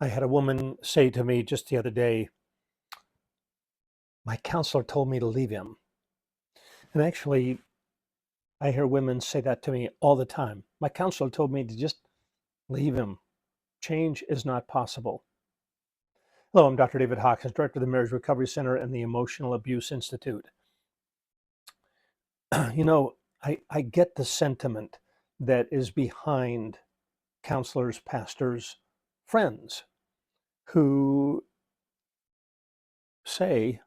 I had a woman say to me just the other day, my counselor told me to leave him. And actually, I hear women say that to me all the time. My counselor told me to just leave him. Change is not possible. Hello, I'm Dr. David Hawkins, Director of the Marriage Recovery Center and the Emotional Abuse Institute. I get the sentiment that is behind counselors, pastors, friends who say,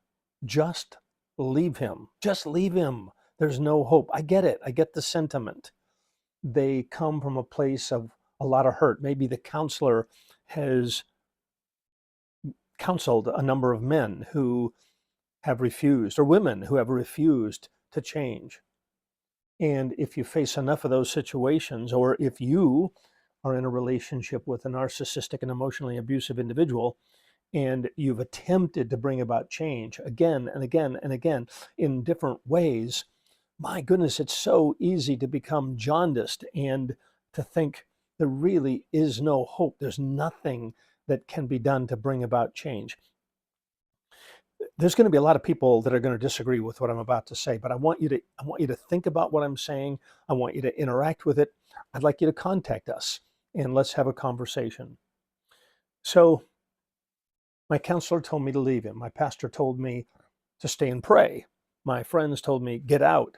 just leave him. Just leave him. There's no hope. I get it. I get the sentiment. They come from a place of a lot of hurt. Maybe the counselor has counseled a number of men who have refused, or women who have refused to change. And if you face enough of those situations, or if you are in a relationship with a narcissistic and emotionally abusive individual, and you've attempted to bring about change again and again and again in different ways, my goodness, it's so easy to become jaundiced and to think there really is no hope. There's nothing that can be done to bring about change. There's going to be a lot of people that are going to disagree with what I'm about to say, but I want you to think about what I'm saying. I want you to interact with it. I'd like you to contact us and let's have a conversation. So my counselor told me to leave him. My pastor told me to stay and pray. My friends told me, get out.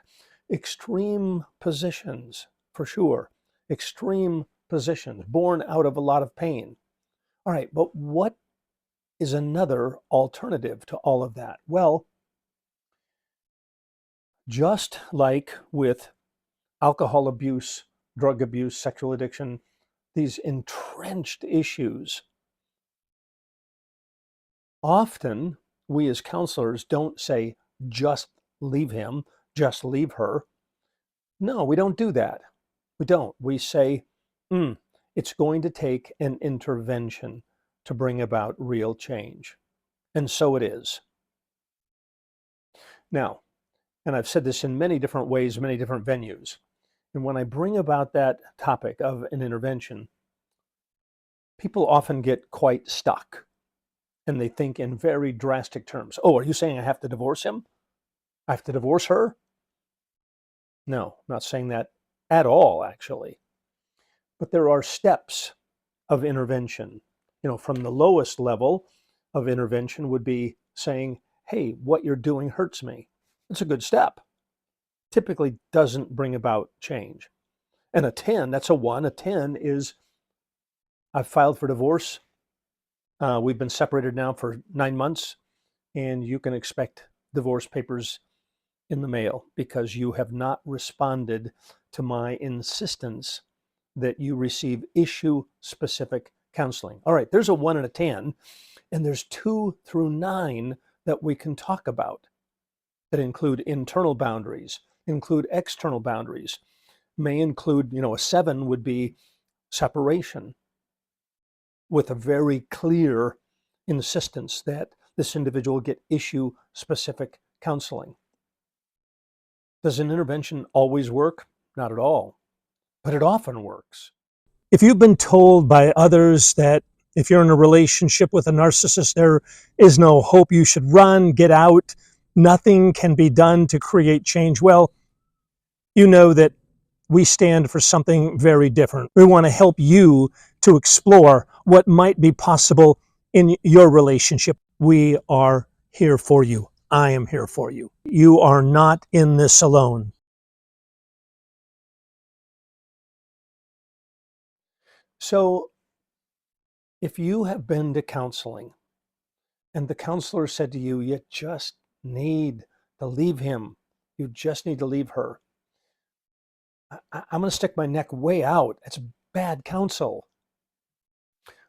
Extreme positions, for sure. Extreme positions, born out of a lot of pain. All right, but what is another alternative to all of that? Well, just like with alcohol abuse, drug abuse, sexual addiction, these entrenched issues, often we as counselors don't say, just leave him, just leave her. No, we don't do that. We don't. We say, it's going to take an intervention to bring about real change. And so it is. Now, and I've said this in many different ways, many different venues. And when I bring about that topic of an intervention, people often get quite stuck and they think in very drastic terms. Oh, are you saying I have to divorce him? I have to divorce her? No, I'm not saying that at all, actually. But there are steps of intervention. From the lowest level of intervention would be saying, hey, what you're doing hurts me. It's a good step. Typically doesn't bring about change. And a 10, that's a 1. A 10 is, I've filed for divorce. We've been separated now for 9 months, and you can expect divorce papers in the mail because you have not responded to my insistence that you receive issue-specific counseling. All right, there's a 1 and a 10, and there's 2 through 9 that we can talk about that include internal boundaries, include external boundaries, may include, a 7 would be separation with a very clear insistence that this individual get issue-specific counseling. Does an intervention always work? Not at all, but it often works. If you've been told by others that if you're in a relationship with a narcissist, there is no hope, you should run, get out, nothing can be done to create change, well, you know that we stand for something very different. We want to help you to explore what might be possible in your relationship. We are here for you. I am here for you. You are not in this alone. So if you have been to counseling and the counselor said to you, you just need to leave him, you just need to leave her, I'm going to stick my neck way out. It's bad counsel.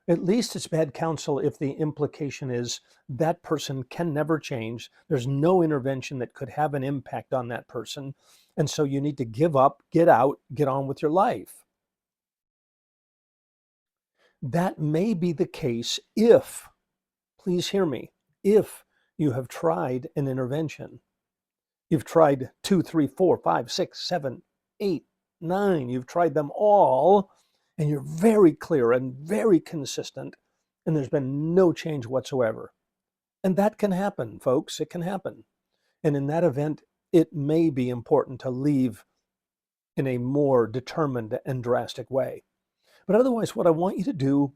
At least it's bad counsel if the implication is that person can never change. There's no intervention that could have an impact on that person. And so you need to give up, get out, get on with your life. That may be the case if, please hear me, if you have tried an intervention. You've tried 2, 3, 4, 5, 6, 7, 8, 9. You've tried them all, and you're very clear and very consistent and there's been no change whatsoever. And that can happen, folks. It can happen. And in that event, it may be important to leave in a more determined and drastic way. But otherwise, what I want you to do,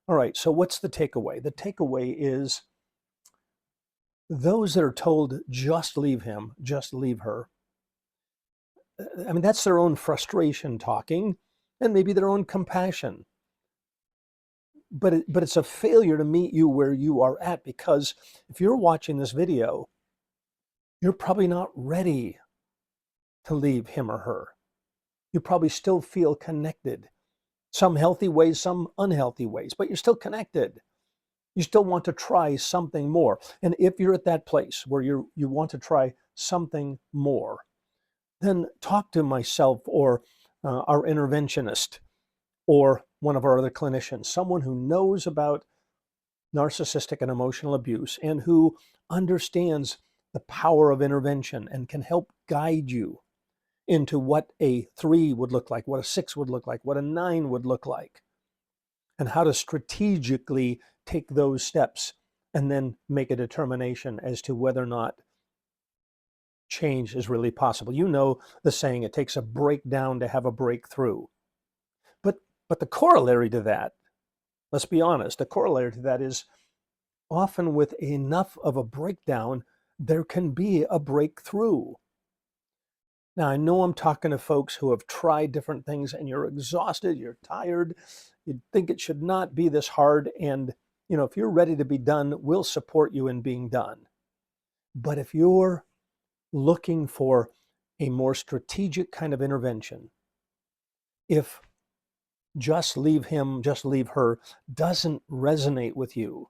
all right, so what's the takeaway? The takeaway is those that are told, just leave him, just leave her. I mean, that's their own frustration talking and maybe their own compassion. But it's a failure to meet you where you are at, because if you're watching this video, you're probably not ready to leave him or her. You probably still feel connected. Some healthy ways, some unhealthy ways, but you're still connected. You still want to try something more. And if you're at that place where you want to try something more, then talk to myself or our interventionist or one of our other clinicians, someone who knows about narcissistic and emotional abuse and who understands the power of intervention and can help guide you into what a 3 would look like, what a 6 would look like, what a 9 would look like, and how to strategically take those steps and then make a determination as to whether or not change is really possible. You know the saying, it takes a breakdown to have a breakthrough. But the corollary to that, let's be honest, the corollary to that is often with enough of a breakdown, there can be a breakthrough. Now, I know I'm talking to folks who have tried different things and you're exhausted, you're tired, you think it should not be this hard. And, if you're ready to be done, we'll support you in being done. But if you're looking for a more strategic kind of intervention, if just leave him, just leave her doesn't resonate with you,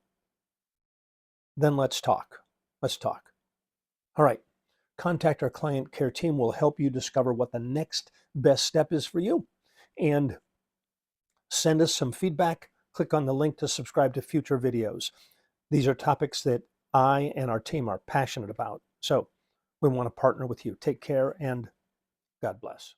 then let's talk. Let's talk. All right. Contact our client care team. We'll help you discover what the next best step is for you. And send us some feedback. Click on the link to subscribe to future videos. These are topics that I and our team are passionate about. So we want to partner with you. Take care and God bless.